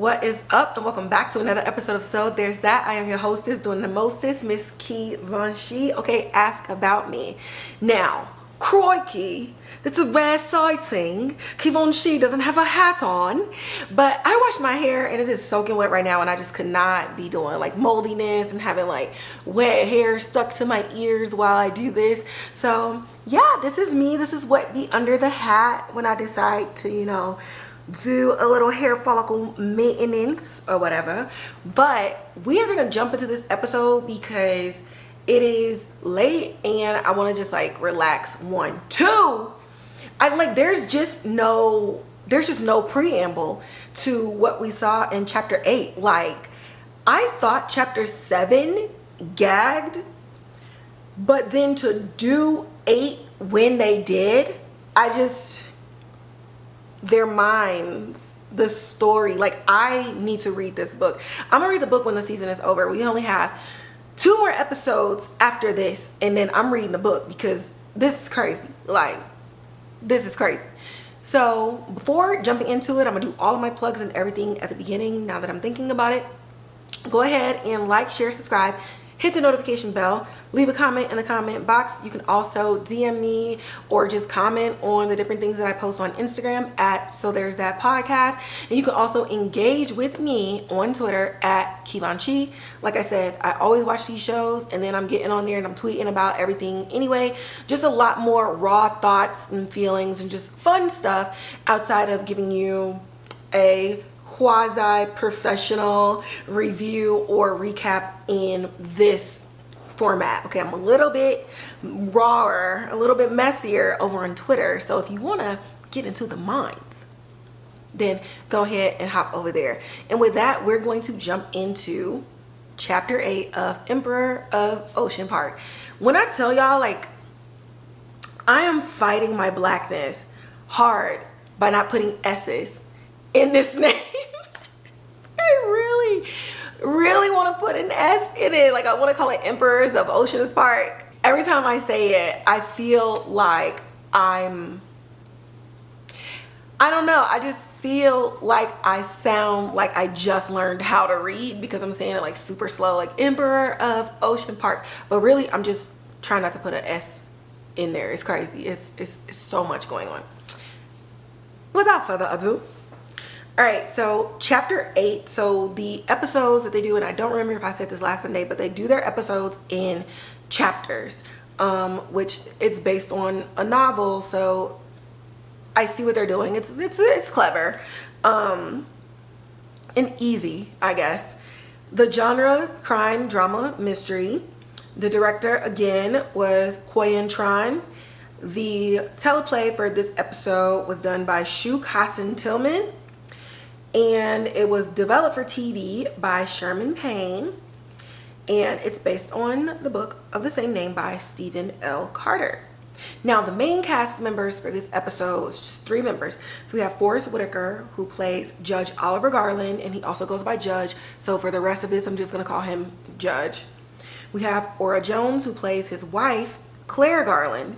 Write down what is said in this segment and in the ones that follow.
What is up, and welcome back to another episode of So There's That. I am your hostess doing the mostest, Miss Quyen. Okay, ask about me. Now, crikey, that's a rare sighting. Quyen doesn't have a hat on, but I washed my hair and it is soaking wet right now, and I just could not be doing like moldiness and having like wet hair stuck to my ears while I do this. So yeah, this is me. This is what be under the hat when I decide to, do a little hair follicle maintenance or whatever. But we are gonna jump into this episode because it is late and I want to just like relax. 1, 2, there's just no preamble to what we saw in chapter 8. Like, I thought chapter 7 gagged, but then to do 8 when they did, their minds, the story, like, I need to read this book. I'm gonna read the book when the season is over. We only have 2 more episodes after this, and then I'm reading the book because this is crazy. Like, this is crazy. So before jumping into it, I'm gonna do all of my plugs and everything at the beginning. Now that I'm thinking about it, go ahead and like, share, subscribe, hit the notification bell, leave a comment in the comment box. You can also DM me or just comment on the different things that I post on Instagram at So There's That Podcast. And you can also engage with me on Twitter at Quyen. Like I said, I always watch these shows and then I'm getting on there and I'm tweeting about everything anyway. Just a lot more raw thoughts and feelings and just fun stuff outside of giving you a quasi-professional review or recap in this format. Okay, I'm a little bit rawer, a little bit messier over on Twitter. So if you want to get into the minds, then go ahead and hop over there. And with that, we're going to jump into chapter 8 of Emperor of Ocean Park. When I tell y'all, like, I am fighting my blackness hard by not putting S's in this name. I really want to put an S in it. Like, I want to call it Emperors of Ocean Park. Every time I say it, I feel like I don't know, I just feel like I sound like I just learned how to read because I'm saying it like super slow, like Emperor of Ocean Park. But really, I'm just trying not to put an S in there. It's crazy. It's so much going on. Without further ado, all right, so chapter 8. So the episodes that they do, and I don't remember if I said this last Sunday, but they do their episodes in chapters, which it's based on a novel. So I see what they're doing. It's clever, and easy, I guess. The genre: crime, drama, mystery. The director again was Quyen Tran. The teleplay for this episode was done by Shukree Hassan Tilghman. And it was developed for TV by Sherman, Payne, and it's based on the book of the same name by Stephen L. Carter. Now, the main cast members for this episode is just 3 members. So we have Whitaker, who plays Judge Oliver Garland, and he also goes by Judge. So for the rest of this, I'm just going to call him Judge. We have Aura Jones, who plays his wife, Claire Garland,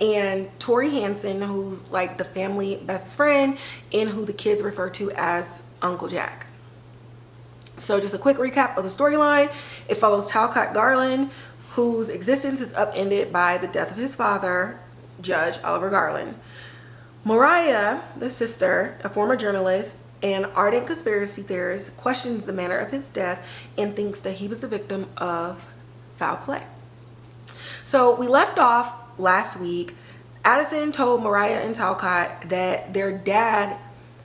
and Torrey Hanson, who's like the family best friend and who the kids refer to as Uncle Jack. So just a quick recap of the storyline. It follows Talcott Garland, whose existence is upended by the death of his father, Judge Oliver Garland. Mariah, the sister, a former journalist and ardent conspiracy theorist, questions the manner of his death and thinks that he was the victim of foul play. So we left off last week. Addison told Mariah and Talcott that their dad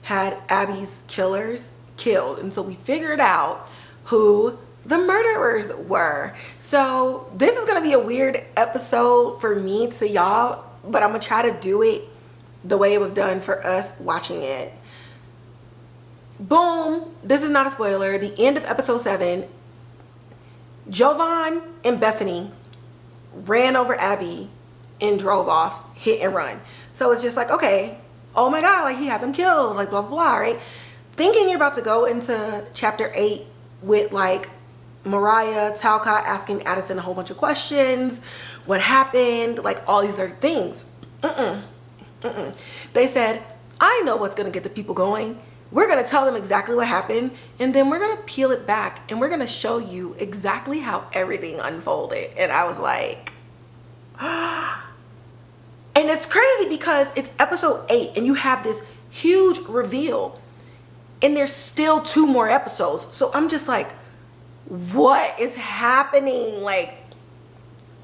had Abby's killers killed, and so we figured out who the murderers were. So this is gonna be a weird episode for me to y'all, but I'm gonna try to do it the way it was done for us watching it. Boom, this is not a spoiler. The end of episode 7, Jovan and Bethany ran over Abby and drove off, hit and run. So it's just like, okay, oh my god, like he had them killed, like blah blah blah, right? Thinking you're about to go into chapter 8 with like Mariah, Talcott asking Addison a whole bunch of questions, what happened, like all these other things. They said, I know what's gonna get the people going. We're going to tell them exactly what happened, and then we're going to peel it back, and we're going to show you exactly how everything unfolded. And I was like, and it's crazy because it's episode 8, and you have this huge reveal, and there's still 2 more episodes. So I'm just like, what is happening? Like,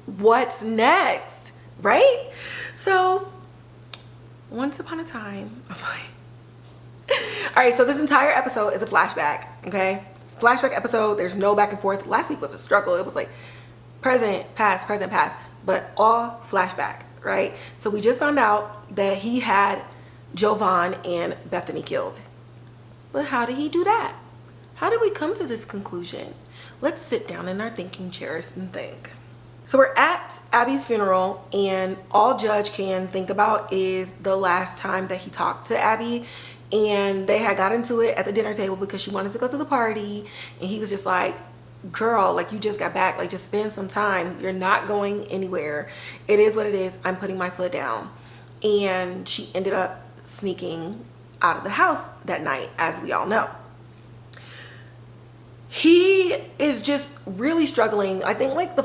what's next, right? So once upon a time, I'm like, all right, so this entire episode is a flashback, okay? It's a flashback episode. There's no back and forth. Last week was a struggle. It was like present, past, but all flashback, right? So we just found out that he had Jovan and Bethany killed. But how did he do that? How did we come to this conclusion? Let's sit down in our thinking chairs and think. So we're at Abby's funeral, and all Judge can think about is the last time that he talked to Abby, and they had got into it at the dinner table because she wanted to go to the party, and he was just like, girl, like, you just got back, like, just spend some time. You're not going anywhere. It is what it is. I'm putting my foot down. And she ended up sneaking out of the house that night, as we all know. He is just really struggling. I think like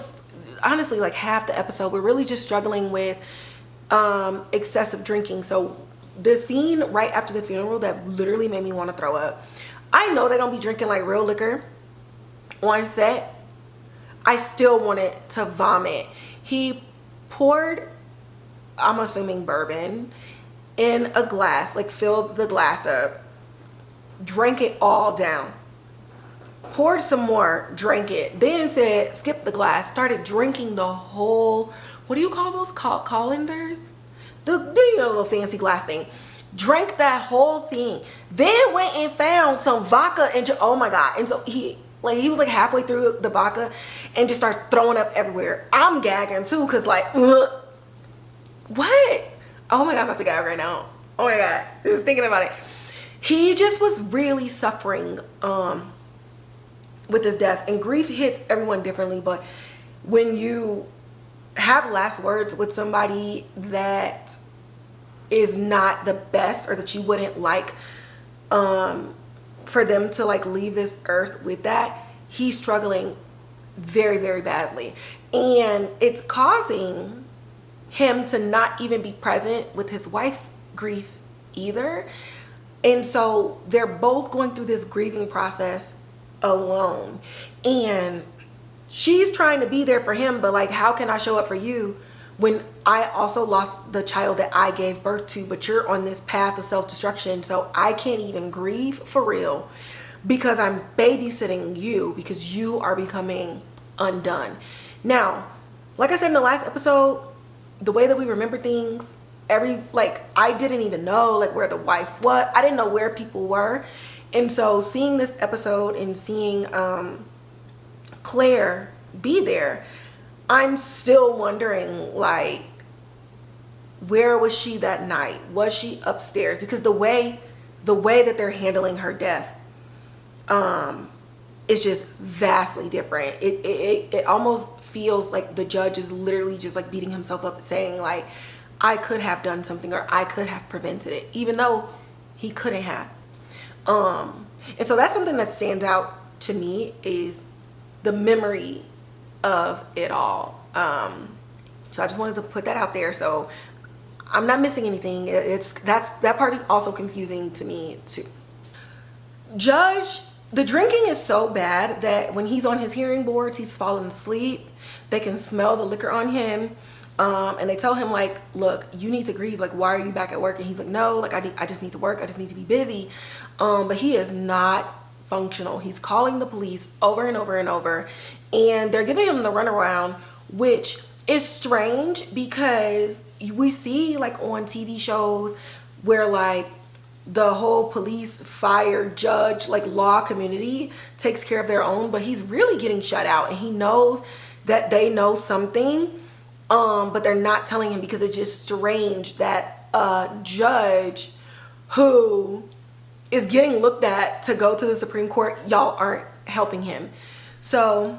honestly, like half the episode, we're really just struggling with excessive drinking. So the scene right after the funeral that literally made me want to throw up. I know they don't be drinking like real liquor on set. I still wanted to vomit. He poured, I'm assuming bourbon, in a glass, like filled the glass up, drank it all down, poured some more, drank it, then said skip the glass, started drinking the whole, what do you call those, colanders, the little fancy glass thing, drank that whole thing, then went and found some vodka and oh my god. And so he was like halfway through the vodka and just started throwing up everywhere. I'm gagging too, because like, ugh. What? Oh my god, I'm about to gag right now. Oh my god, just thinking about it. He just was really suffering with his death, and grief hits everyone differently. But when you have last words with somebody that is not the best, or that you wouldn't like for them to like leave this earth with that, he's struggling very, very badly, and it's causing him to not even be present with his wife's grief either. And so they're both going through this grieving process alone, and she's trying to be there for him, but like, how can I show up for you when I also lost the child that I gave birth to, but you're on this path of self-destruction, so I can't even grieve for real because I'm babysitting you because you are becoming undone. Now, like I said in the last episode, the way that we remember things, I didn't even know like where the wife was. I didn't know where people were. And so seeing this episode and seeing Claire be there, I'm still wondering, like, where was she that night? Was she upstairs? Because the way that they're handling her death is just vastly different. It almost feels like the judge is literally just like beating himself up, saying like, I could have done something, or I could have prevented it, even though he couldn't have. And so that's something that stands out to me, is the memory of it all. So I just wanted to put that out there, so I'm not missing anything. That part is also confusing to me too. Judge, the drinking is so bad that when he's on his hearing boards, he's falling asleep. They can smell the liquor on him. And they tell him like, look, you need to grieve. Like, why are you back at work? And he's like, no, like I just need to work. I just need to be busy. But he is not functional. He's calling the police over and over and over, and they're giving him the runaround, which is strange because we see like on TV shows where like the whole police, fire, judge, like law community takes care of their own, but he's really getting shut out, and he knows that they know something, but they're not telling him, because it's just strange that a judge who is getting looked at to go to the Supreme Court, y'all aren't helping him. So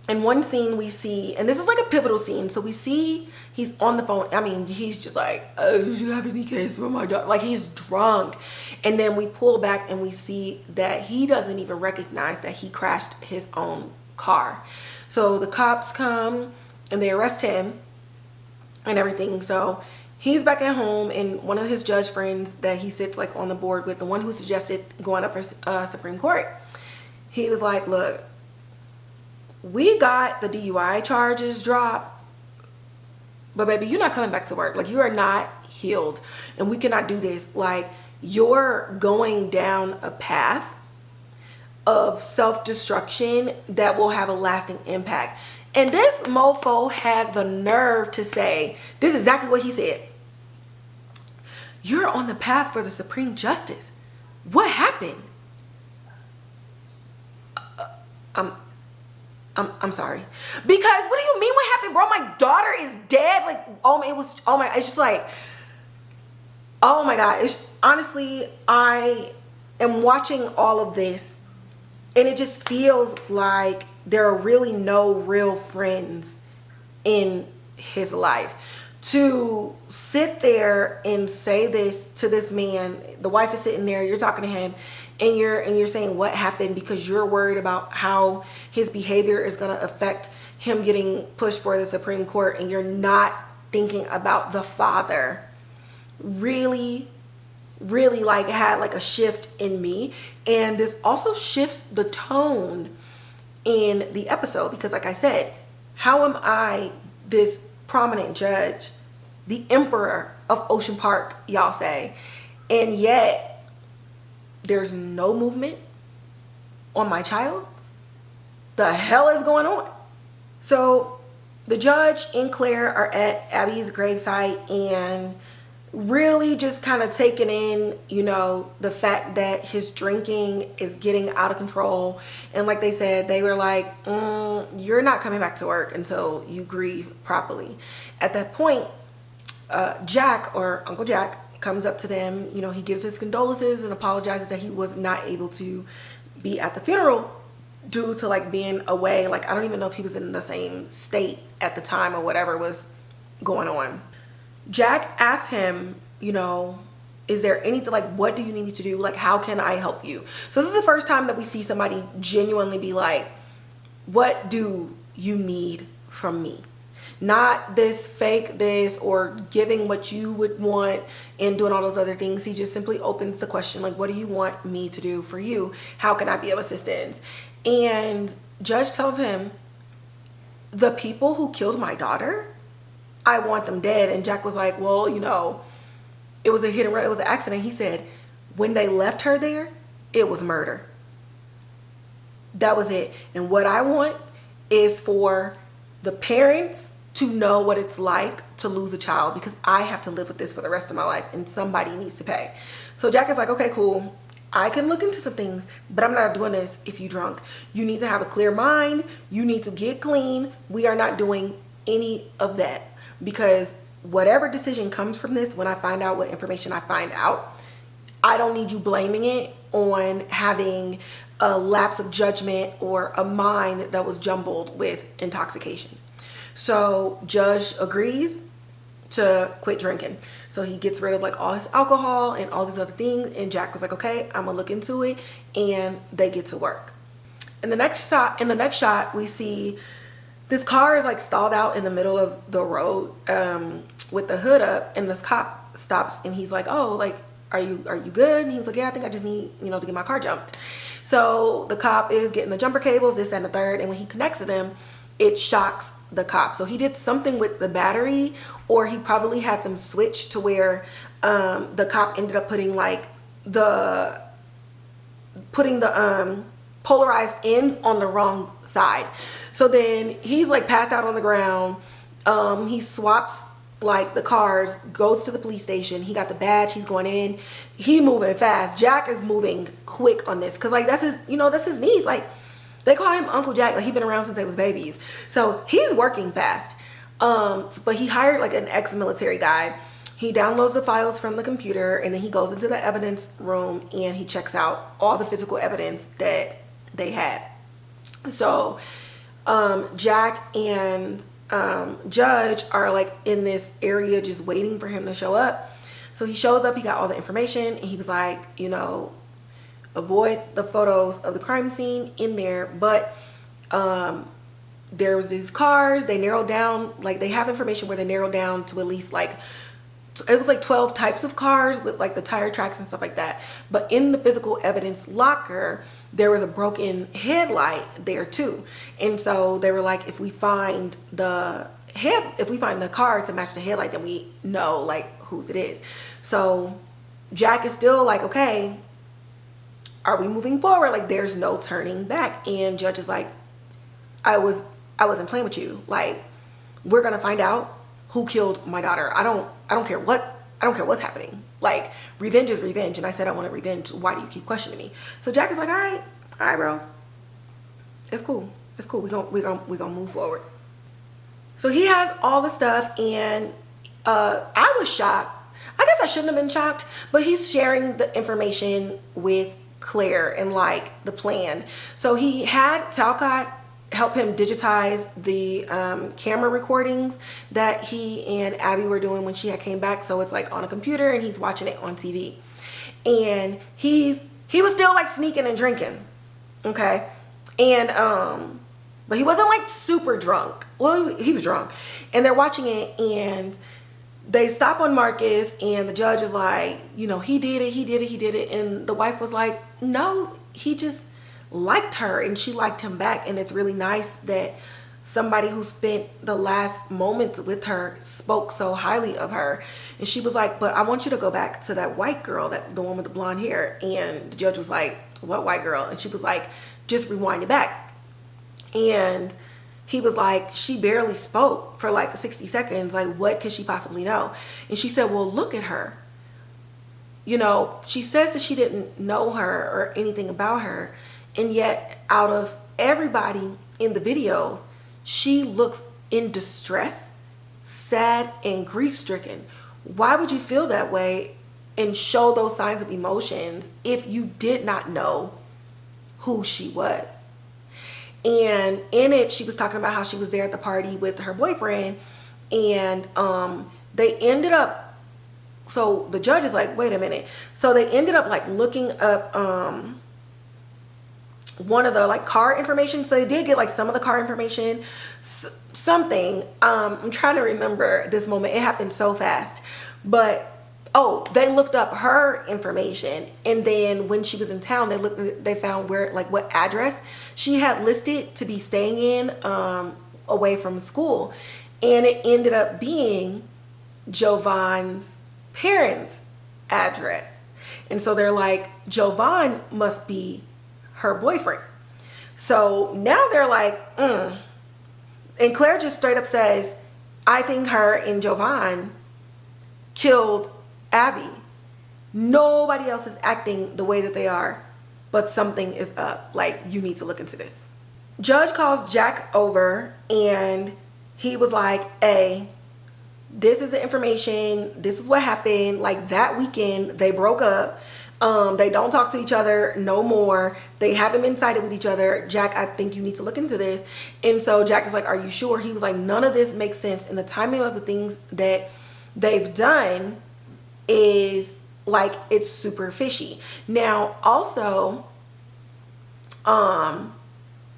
in one scene we see, and this is like a pivotal scene, so we see he's on the phone. I mean, he's just like, oh, do you have any case for my daughter? Like, he's drunk. And then we pull back and we see that he doesn't even recognize that he crashed his own car. So the cops come and they arrest him and everything. So he's back at home, and one of his judge friends that he sits like on the board with, the one who suggested going up for Supreme Court, he was like, look, we got the DUI charges dropped, but baby, you're not coming back to work. Like, you are not healed, and we cannot do this. Like, you're going down a path of self-destruction that will have a lasting impact. And this mofo had the nerve to say, this is exactly what he said. You're on the path for the Supreme Justice. What happened? I'm sorry. Because what do you mean what happened, bro? My daughter is dead. Like, it's just like, oh my God. It's honestly, I am watching all of this, and it just feels like there are really no real friends in his life. To sit there and say this to this man, the wife is sitting there, you're talking to him, and you're saying what happened because you're worried about how his behavior is going to affect him getting pushed for the Supreme Court, and you're not thinking about the father. Really like had like a shift in me. And this also shifts the tone in the episode, because like I said, how am I this prominent judge, the emperor of Ocean Park, y'all say, and yet there's no movement on my child? The hell is going on? So the judge and Claire are at Abby's gravesite and really just kind of taking in, you know, the fact that his drinking is getting out of control. And like they said, they were like, you're not coming back to work until you grieve properly. At that point, Jack, or Uncle Jack, comes up to them. You know, he gives his condolences and apologizes that he was not able to be at the funeral due to like being away. Like, I don't even know if he was in the same state at the time or whatever was going on. Jack asked him, you know, is there anything, like, what do you need me to do? Like, how can I help you? So this is the first time that we see somebody genuinely be like, what do you need from me? Not this fake this or giving what you would want and doing all those other things. He just simply opens the question, like, what do you want me to do for you? How can I be of assistance? And Judge tells him, the people who killed my daughter, I want them dead. And Jack was like, well, you know, it was a hit and run. It was an accident. He said, when they left her there, it was murder. That was it. And what I want is for the parents to know what it's like to lose a child, because I have to live with this for the rest of my life and somebody needs to pay. So Jack is like, okay, cool. I can look into some things, but I'm not doing this if you're drunk. You need to have a clear mind. You need to get clean. We are not doing any of that, because whatever decision comes from this, when I find out what information I find out, I don't need you blaming it on having a lapse of judgment or a mind that was jumbled with intoxication. So Judge agrees to quit drinking. So he gets rid of like all his alcohol and all these other things. And Jack was like, okay, I'm gonna look into it. And they get to work. In the next shot, we see this car is like stalled out in the middle of the road with the hood up, and this cop stops and he's like, oh, like, are you good? And he was like, yeah, I think I just need, you know, to get my car jumped. So the cop is getting the jumper cables, this, that, and the third, and when he connects to them, it shocks the cop. So he did something with the battery, or he probably had them switch to where the cop ended up putting the polarized ends on the wrong side. So then he's like passed out on the ground. He swaps like the cars, goes to the police station. He got the badge. He's going in. He moving fast. Jack is moving quick on this, because like that's his, you know, that's his niece. Like, they call him Uncle Jack. Like, he's been around since they was babies. So he's working fast. But he hired like an ex-military guy. He downloads the files from the computer, and then he goes into the evidence room and he checks out all the physical evidence that they had. So Jack and Judge are like in this area just waiting for him to show up. So he shows up, he got all the information, and he was like, you know, avoid the photos of the crime scene in there, but there was these cars, they narrowed down, like they have information where they narrowed down to at least like, it was like 12 types of cars with like the tire tracks and stuff like that. But in the physical evidence locker, there was a broken headlight there too. And so they were like, if we find the car to match the headlight, then we know like whose it is. So Jack is still like, okay, are we moving forward? Like there's no turning back. And Judge is like, I wasn't playing with you. Like, we're gonna find out who killed my daughter. I don't care what's happening. Like, revenge is revenge. And I said I wanted revenge. Why do you keep questioning me? So Jack is like, all right, bro. It's cool. We gonna move forward. So he has all the stuff, and I was shocked. I guess I shouldn't have been shocked, but he's sharing the information with Claire and like the plan. So he had Talcott help him digitize the camera recordings that he and Abby were doing when she had came back. So it's like on a computer and he's watching it on TV. And he was still like sneaking and drinking. Okay. And but he wasn't like super drunk. Well, he was drunk. And they're watching it, and they stop on Marcus, and the judge is like, you know, he did it. And the wife was like, no, he just liked her and she liked him back. And it's really nice that somebody who spent the last moments with her spoke so highly of her. And she was like, but I want you to go back to that white girl, the one with the blonde hair. And the judge was like, what white girl? And she was like, just rewind it back. And he was like, she barely spoke for like 60 seconds. Like, what could she possibly know? And she said, well, look at her. You know, she says that she didn't know her or anything about her. And yet, out of everybody in the videos, she looks in distress, sad, and grief-stricken. Why would you feel that way and show those signs of emotions if you did not know who she was? And in it, she was talking about how she was there at the party with her boyfriend, and they ended up, so the judge is like, wait a minute. So they ended up like looking up one of the like car information. So they did get like some of the car information, something. I'm trying to remember this moment. It happened so fast. But oh, they looked up her information, and then when she was in town, they found where, like, what address she had listed to be staying in away from school, and it ended up being Jovan's parents' address. And so they're like, Jovan must be her boyfriend. So now they're like, and Claire just straight up says, I think her and Jovan killed Abby. Nobody else is acting the way that they are, but something is up. Like, you need to look into this. Judge calls Jack over, and he was like, hey, this is the information. This is what happened. Like, that weekend, they broke up. They don't talk to each other no more. They haven't been sided with each other. Jack, I think you need to look into this. And so Jack is like, are you sure? He was like, none of this makes sense. And the timing of the things that they've done is like, it's super fishy. Now, also,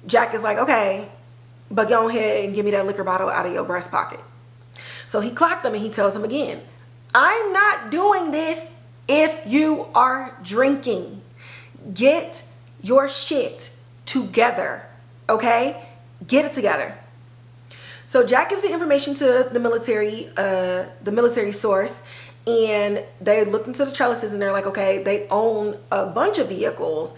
Jack is like, okay, but go ahead and give me that liquor bottle out of your breast pocket. So he clocked him, and he tells him again, I'm not doing this if you are drinking. Get your shit together, okay? Get it together. So Jack gives the information to the military source, and they looked into the trellises, and they're like, okay, they own a bunch of vehicles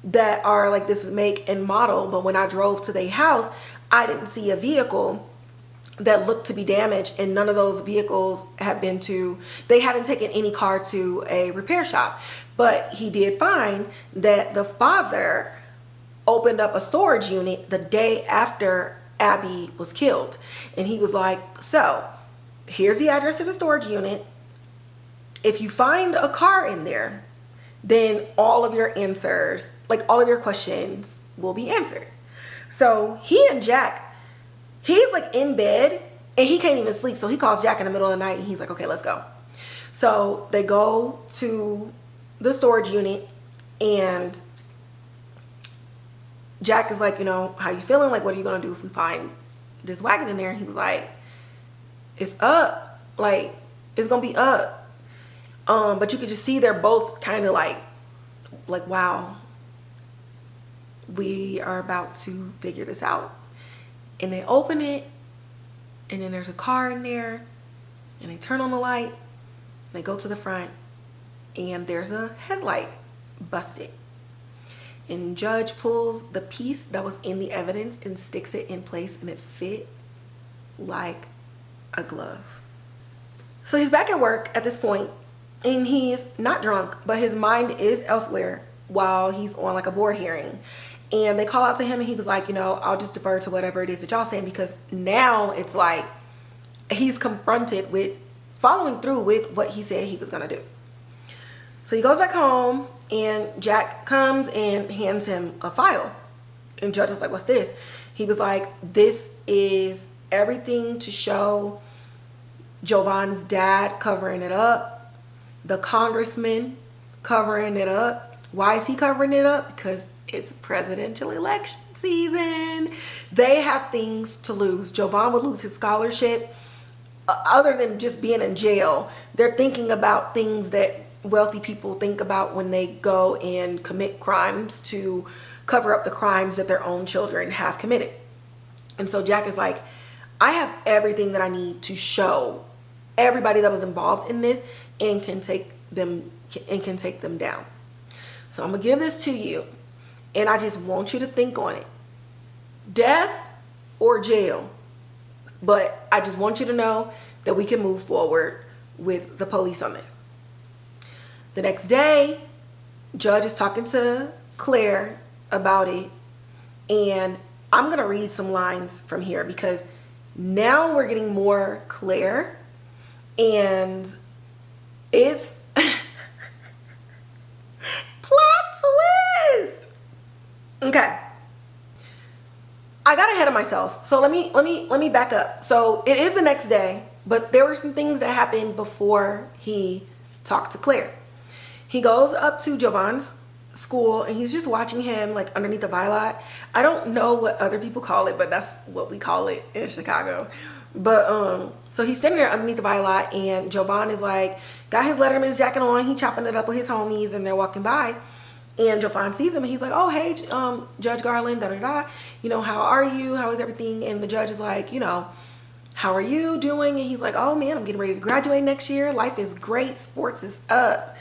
that are like this make and model, but when I drove to their house, I didn't see a vehicle that looked to be damaged, and none of those vehicles have been they hadn't taken any car to a repair shop. But he did find that the father opened up a storage unit the day after Abby was killed. And he was like, so here's the address to the storage unit. If you find a car in there, then all of your answers, like all of your questions, will be answered. So he and Jack, he's like in bed and he can't even sleep. So he calls Jack in the middle of the night and he's like, okay, let's go. So they go to the storage unit and Jack is like, you know, how you feeling? Like, what are you going to do if we find this wagon in there? And he was like, it's up. Like, it's going to be up. But you could just see they're both kind of like, wow, we are about to figure this out. And they open it and then there's a car in there and they turn on the light. They go to the front and there's a headlight busted. And Judge pulls the piece that was in the evidence and sticks it in place and it fit like a glove. So he's back at work at this point and he's not drunk, but his mind is elsewhere while he's on like a board hearing. And they call out to him and he was like, you know, I'll just defer to whatever it is that y'all saying, because now it's like he's confronted with following through with what he said he was gonna do. So he goes back home and Jack comes and hands him a file. And Judge is like, what's this? He was like, this is everything to show Jovan's dad covering it up, the congressman covering it up. Why is he covering it up? Because it's presidential election season. They have things to lose. Jovan would lose his scholarship. Other than just being in jail, they're thinking about things that wealthy people think about when they go and commit crimes to cover up the crimes that their own children have committed. And so Jack is like, I have everything that I need to show everybody that was involved in this and can take them down. So I'm gonna give this to you and I just want you to think on it. Death or jail. But I just want you to know that we can move forward with the police on this. The next day, Judge is talking to Claire about it. And I'm going to read some lines from here because now we're getting more Claire. And it's plot twist. Okay. I got ahead of myself. So let me back up. So it is the next day, but there were some things that happened before he talked to Claire. He goes up to Jovan's school and he's just watching him like underneath the violet. I don't know what other people call it, but that's what we call it in Chicago. But so he's standing there underneath the violet and Jovan is like got his Letterman's jacket on, he chopping it up with his homies and they're walking by. And Jovan sees him and he's like, oh, hey, Judge Garland, da-da-da. You know, how are you? How is everything? And the judge is like, you know, how are you doing? And he's like, oh, man, I'm getting ready to graduate next year. Life is great. Sports is up.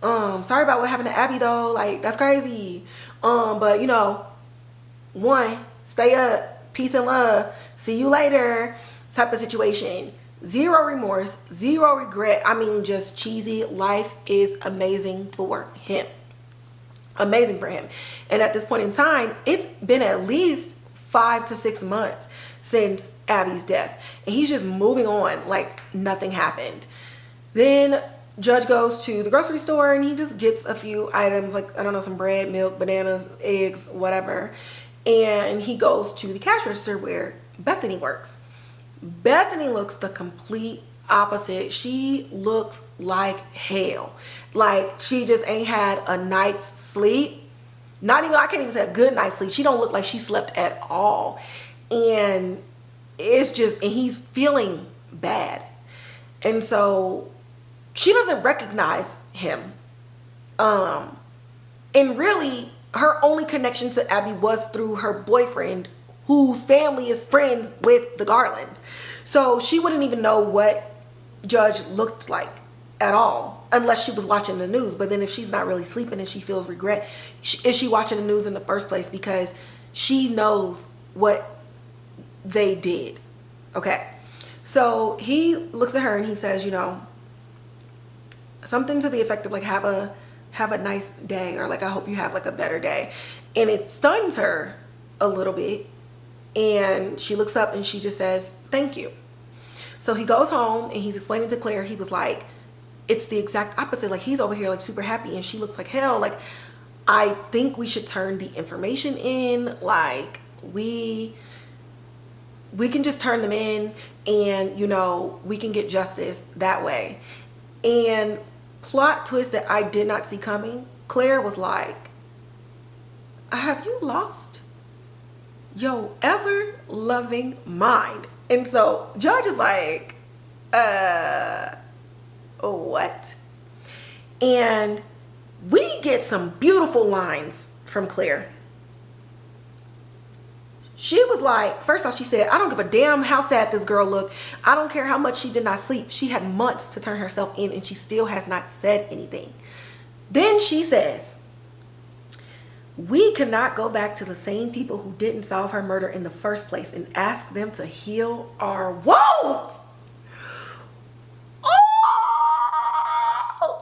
Sorry about what happened to Abby, though. Like, that's crazy. But, you know, one, stay up. Peace and love. See you later type of situation. Zero remorse. Zero regret. I mean, just cheesy. Life is amazing for him. Amazing for him. And at this point in time, it's been at least 5 to 6 months since Abby's death. And he's just moving on like nothing happened. Then Judge goes to the grocery store and he just gets a few items like, I don't know, some bread, milk, bananas, eggs, whatever. And he goes to the cash register where Bethany works. Bethany looks the complete opposite. She looks like hell. Like she just ain't had a night's sleep. Not even, I can't even say a good night's sleep. She don't look like she slept at all. And it's just, and he's feeling bad. And so she doesn't recognize him. And really her only connection to Abby was through her boyfriend, whose family is friends with the Garlands. So she wouldn't even know what Judge looked like at all unless she was watching the news. But then if she's not really sleeping and she feels regret, is she watching the news in the first place? Because she knows what they did. Okay, so he looks at her and he says, you know, something to the effect of like, have a nice day, or like, I hope you have like a better day. And it stuns her a little bit and she looks up and she just says thank you. So he goes home and he's explaining to Claire, he was like, it's the exact opposite. Like he's over here like super happy and she looks like hell. Like, I think we should turn the information in. Like, we can just turn them in, and, you know, we can get justice that way. And plot twist that I did not see coming, Claire was like, have you lost your ever loving mind? And so Judge is like, what? And we get some beautiful lines from Claire. She was like, first off, she said, I don't give a damn how sad this girl looked. I don't care how much she did not sleep. She had months to turn herself in, and she still has not said anything. Then she says, we cannot go back to the same people who didn't solve her murder in the first place and ask them to heal our wounds.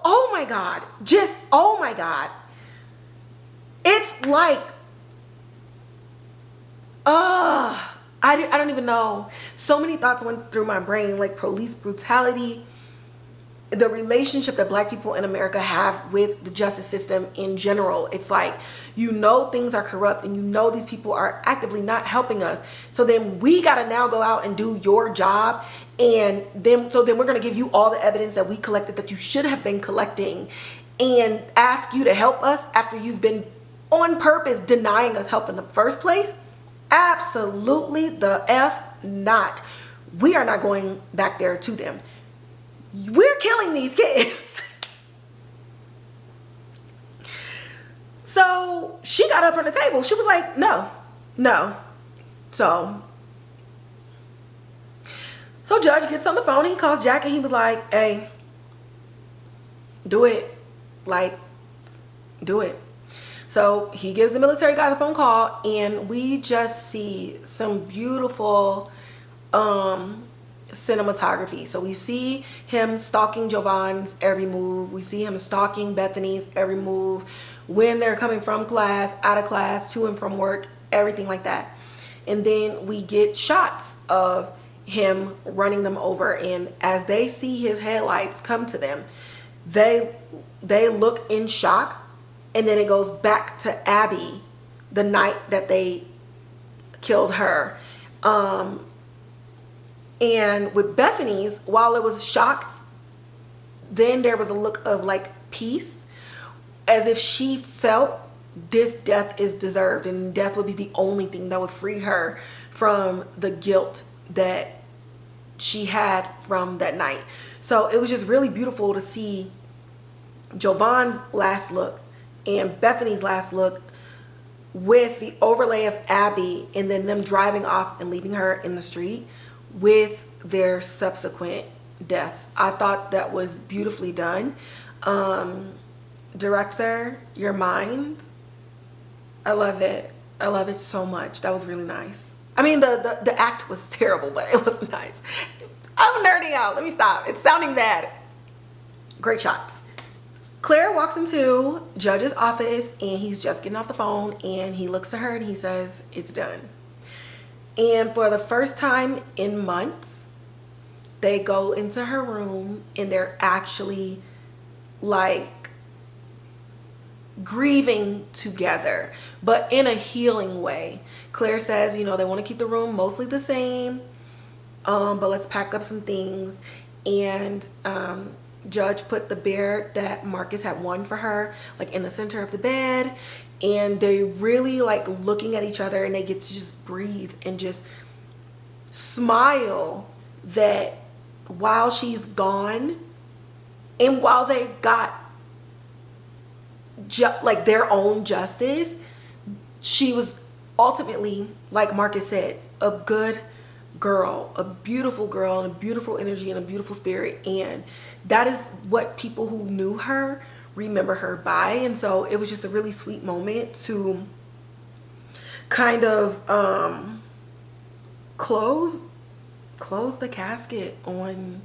Oh my God. Just, oh my God. It's like, I don't even know. So many thoughts went through my brain, like police brutality, the relationship that Black people in America have with the justice system in general. It's like, you know, things are corrupt, and you know these people are actively not helping us. So then we got to now go out and do your job. And then we're going to give you all the evidence that we collected that you should have been collecting, and ask you to help us after you've been on purpose denying us help in the first place. Absolutely the F not. We are not going back there to them. We're killing these kids. So she got up from the table. She was like, no. So Judge gets on the phone. He calls Jack, and he was like, hey, do it. Like, do it. So he gives the military guy the phone call, and we just see some beautiful cinematography. So we see him stalking Jovan's every move. We see him stalking Bethany's every move, when they're coming from class, out of class, to and from work, everything like that. And then we get shots of him running them over, and as they see his headlights come to them, they look in shock. And then it goes back to Abby, the night that they killed her. And with Bethany's, while it was shock, then there was a look of like peace, as if she felt this death is deserved, and death would be the only thing that would free her from the guilt that she had from that night. So it was just really beautiful to see Jovan's last look and Bethany's last look, with the overlay of Abby, and then them driving off and leaving her in the street with their subsequent deaths. I thought that was beautifully done. Director, your mind, I love it. I love it so much. That was really nice. I mean, the act was terrible, but it was nice. I'm nerding out. Let me stop. It's sounding bad. Great shots. Claire walks into Judge's office, and he's just getting off the phone, and he looks at her and he says, it's done. And for the first time in months, they go into her room, and they're actually like grieving together, but in a healing way. Claire says, you know, they want to keep the room mostly the same, but let's pack up some things. And Judge put the bear that Marcus had won for her like in the center of the bed, and they really like looking at each other, and they get to just breathe and just smile that while she's gone, and while they got like their own justice, she was ultimately, like Marcus said, a good girl, a beautiful girl, and a beautiful energy and a beautiful spirit. And that is what people who knew her remember her by. And so it was just a really sweet moment to kind of close the casket on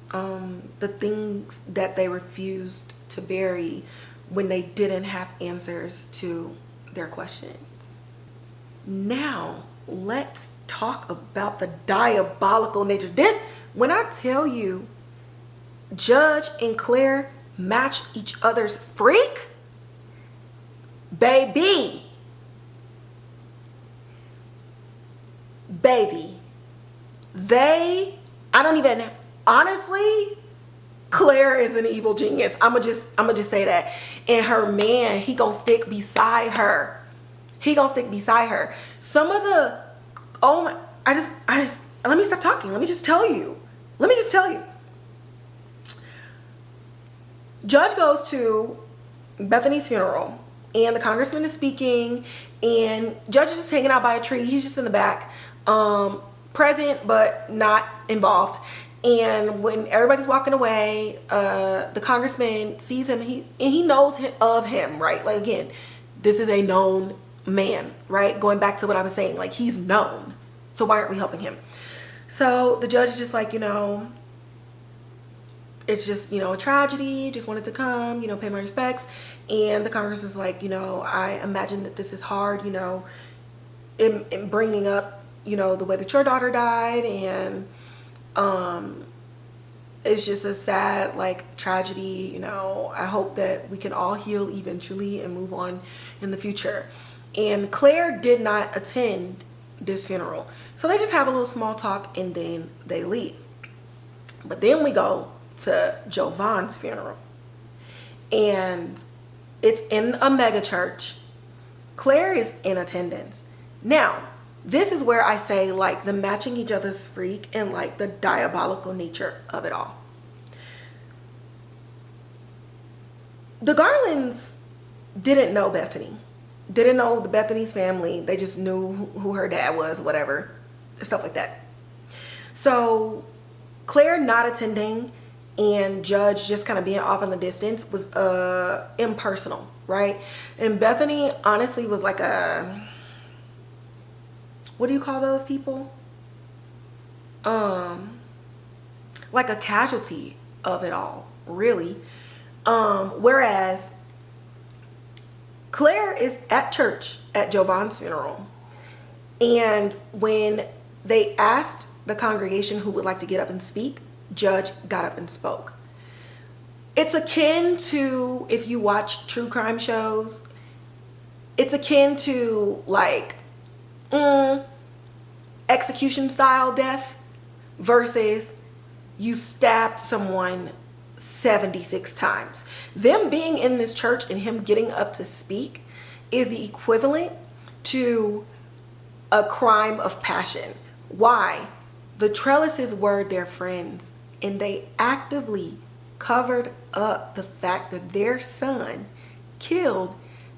the things that they refused to bury when they didn't have answers to their questions. Now let's talk about the diabolical nature. This, when I tell you Judge and Claire match each other's freak, baby. baby, I don't even, honestly, Claire is an evil genius. I'ma just say that. And her man, he gonna stick beside her. He gonna stick beside her. Some of the, oh my, I just, let me stop talking. Let me just tell you. Judge goes to Bethany's funeral, and the congressman is speaking, and Judge is just hanging out by a tree. He's just in the back, present but not involved. And when everybody's walking away, the congressman sees him, and he knows of him, right? Like, again, this is a known man, right? Going back to what I was saying, like, he's known. So why aren't we helping him? So the judge is just like, it's just, a tragedy. Just wanted to come, pay my respects. And the congressman was like, I imagine that this is hard, in bringing up, the way that your daughter died. And it's just a sad, like, tragedy. I hope that we can all heal eventually and move on in the future. And Claire did not attend this funeral. So they just have a little small talk and then they leave. But then we go to Jovan's funeral. And it's in a mega church. Claire is in attendance. Now, this is where I say, like, the matching each other's freak and, like, the diabolical nature of it all. The Garlands didn't know Bethany. Didn't know the Bethany's family. They just knew who her dad was, whatever, stuff like that. So Claire not attending and Judge just kind of being off in the distance was impersonal, right? And Bethany honestly was like a, what do you call those people? Like a casualty of it all, really. Whereas Claire is at church at Jovan's funeral. And when they asked the congregation who would like to get up and speak, Judge got up and spoke. It's akin to, if you watch true crime shows, it's akin to, like, execution style death versus you stabbed someone 76 times. Them being in this church and him getting up to speak is the equivalent to a crime of passion. Why? The Trellises were their friends, and they actively covered up the fact that their son killed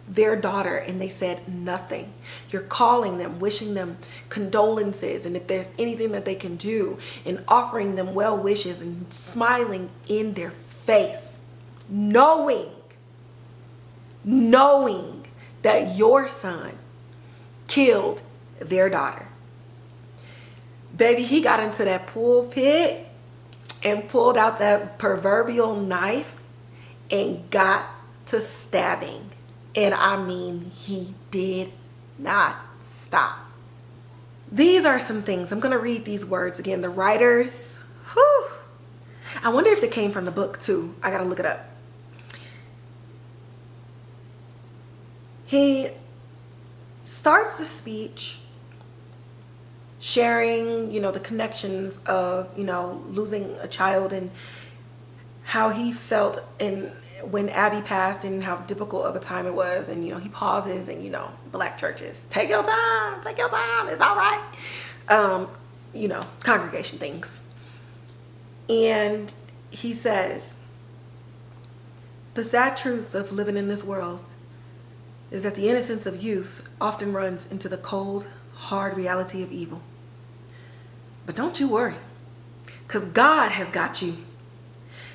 their daughter, and they said nothing. You're calling them, wishing them condolences, and if there's anything that they can do, and offering them well wishes and smiling in their face, knowing that your son killed their daughter. Baby, he got into that pulpit and pulled out that proverbial knife and got to stabbing. And I mean, he did not stop. These are some things. I'm going to read these words again. The writers, whew, I wonder if it came from the book too. I got to look it up. He starts the speech sharing, the connections of, losing a child and how he felt when Abby passed and how difficult of a time it was. And, he pauses and, black churches, take your time, it's all right. Congregation things. And he says, the sad truth of living in this world is that the innocence of youth often runs into the cold, hard reality of evil. But don't you worry, because God has got you.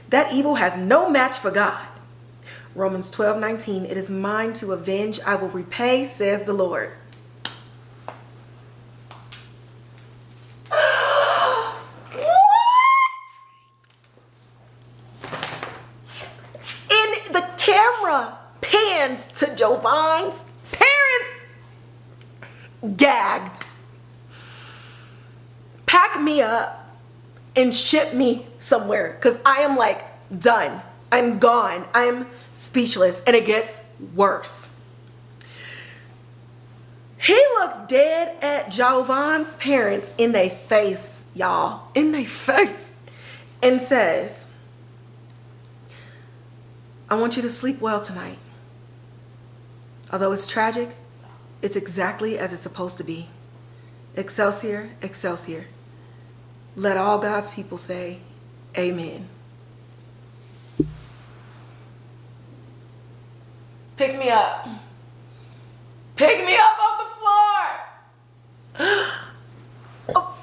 That evil has no match for God. Romans 12:19, it is mine to avenge, I will repay, says the Lord. What? And the camera pans to Jovan's parents. Gagged. Pack me up and ship me somewhere, because I am like done. I'm gone. I'm speechless. And it gets worse. He looks dead at Jovan's parents in their face, y'all, in their face, and says, I want you to sleep well tonight. Although it's tragic, it's exactly as it's supposed to be. Excelsior, excelsior. Let all God's people say, amen. Pick me up. Pick me up off the floor. Oh,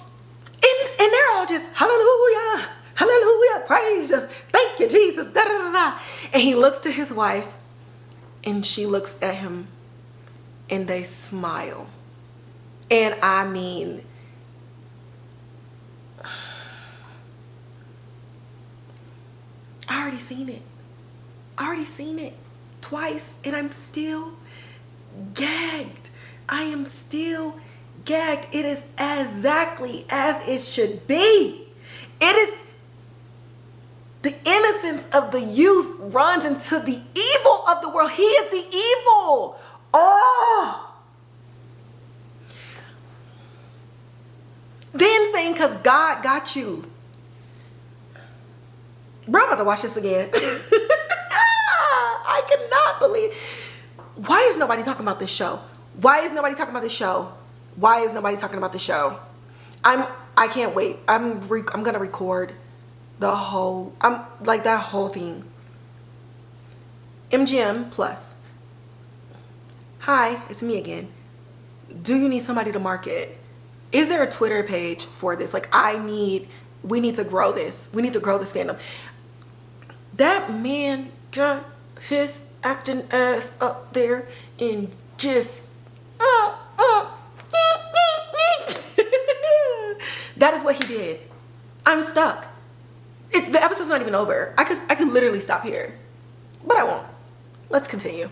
and they're all just, hallelujah, hallelujah, praise you. Thank you, Jesus. Da, da, da, da. And he looks to his wife, and she looks at him, and they smile. And I mean, I already seen it. I already seen it twice, and I'm still gagged. I am still gagged. It is exactly as it should be. It is the innocence of the youth runs into the evil of the world. He is the evil. Oh. Then saying, because God got you. Bro, I'm about to watch this again. I cannot believe. Why is nobody talking about this show? Why is nobody talking about this show? Why is nobody talking about the show? I can't wait. I'm gonna record the whole, that whole thing. MGM Plus. Hi, it's me again. Do you need somebody to market? Is there a Twitter page for this? Like, we need to grow this. We need to grow this fandom. That man got his acting ass up there and just that is what he did. I'm stuck. The episode's not even over. I could literally stop here, but I won't. Let's continue.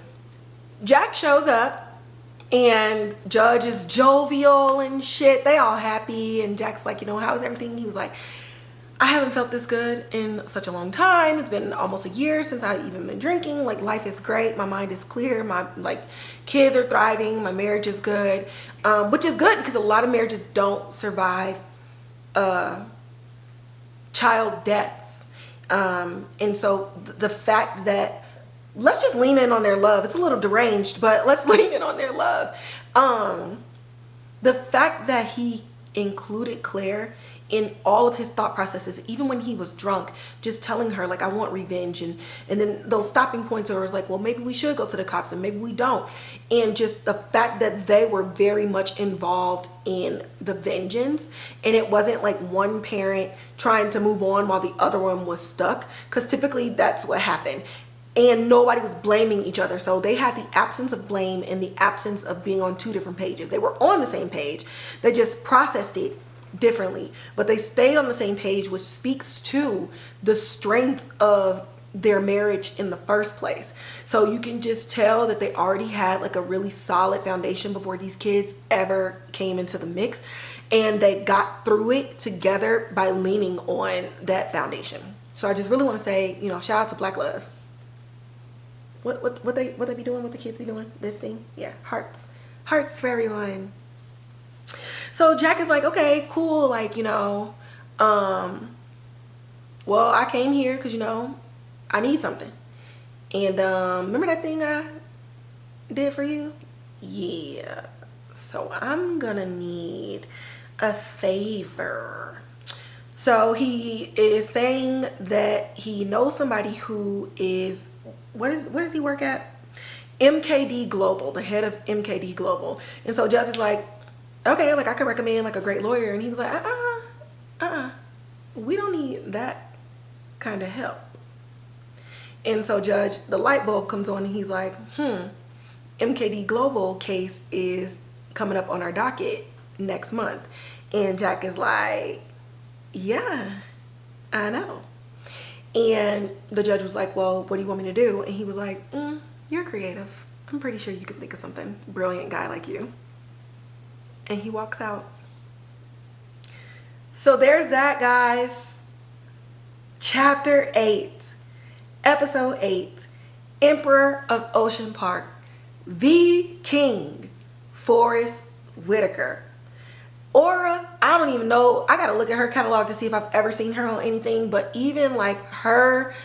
Jack shows up and Judge is jovial and shit. They all happy, and Jack's like, you know, how's everything? He was like, I haven't felt this good in such a long time. It's been almost a year since I've even been drinking. Like, life is great. My mind is clear. My kids are thriving. My marriage is good, which is good because a lot of marriages don't survive child deaths. And so the fact that, let's just lean in on their love. It's a little deranged, but let's lean in on their love. The fact that he included Claire in all of his thought processes, even when he was drunk, just telling her, like, I want revenge, and then those stopping points where it was like, well, maybe we should go to the cops and maybe we don't, and just the fact that they were very much involved in the vengeance, and it wasn't like one parent trying to move on while the other one was stuck, because typically that's what happened. And nobody was blaming each other. So they had the absence of blame and the absence of being on two different pages. They were on the same page. They just processed it differently, but they stayed on the same page, which speaks to the strength of their marriage in the first place. So you can just tell that they already had like a really solid foundation before these kids ever came into the mix, and they got through it together by leaning on that foundation. So I just really want to say, you know, shout out to Black Love. What they be doing, what the kids be doing, this thing, yeah, hearts for everyone. So Jack is like, okay, cool, like, you know, well, I came here because, you know, I need something. And remember that thing I did for you? Yeah. So I'm gonna need a favor. So he is saying that he knows somebody who is, where does he work at? MKD Global, the head of MKD Global. And so Judge is like, okay, like I could recommend like a great lawyer. And he was like, we don't need that kind of help. And so Judge, the light bulb comes on and he's like, MKD Global case is coming up on our docket next month. And Jack is like, yeah, I know. And the judge was like, well, what do you want me to do? And he was like, you're creative. I'm pretty sure you could think of something. Brilliant guy like you. And he walks out. So there's that, guys. Chapter 8, episode 8, Emperor of Ocean Park, the king Forrest Whitaker. Aura, I don't even know. I gotta look at her catalog to see if I've ever seen her on anything, but even like her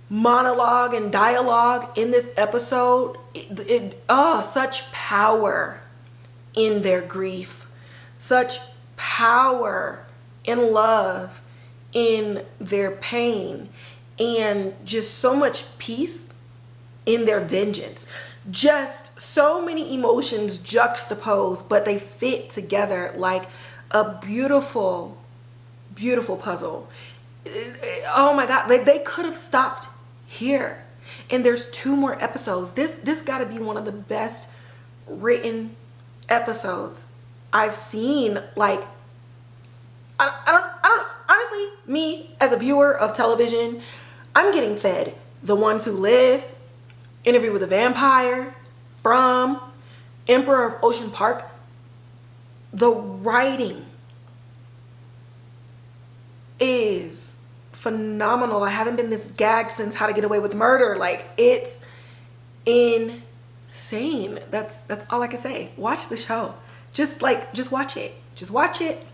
monologue and dialogue in this episode, such power in their grief, such power in love, in their pain, and just so much peace in their vengeance. Just so many emotions juxtaposed, but they fit together like a beautiful, beautiful puzzle. Oh my God, like they could have stopped here. And there's 2 more episodes. This got to be one of the best written episodes I've seen. Like, I don't, honestly, me as a viewer of television, I'm getting fed The Ones Who Live, Interview with a Vampire, From, Emperor of Ocean Park. The writing is phenomenal. I haven't been this gagged since How to Get Away with Murder. Like, it's insane. That's all I can say. Watch the show. Just watch it. Just watch it.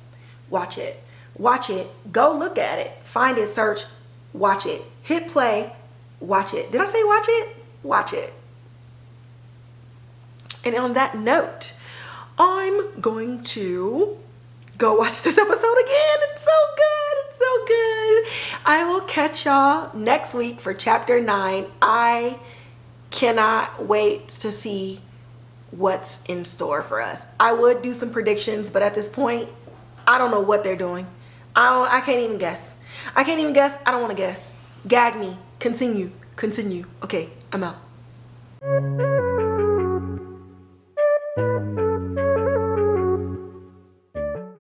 Watch it. Watch it. Go look at it. Find it, search, watch it. Hit play, watch it. Did I say watch it? Watch it. And on that note, I'm going to go watch this episode again. It's so good. It's so good. I will catch y'all next week for chapter 9. I cannot wait to see what's in store for us. I would do some predictions, but at this point, I don't know what they're doing. I can't even guess. I can't even guess. I don't want to guess. Gag me. Continue. Okay, I'm out.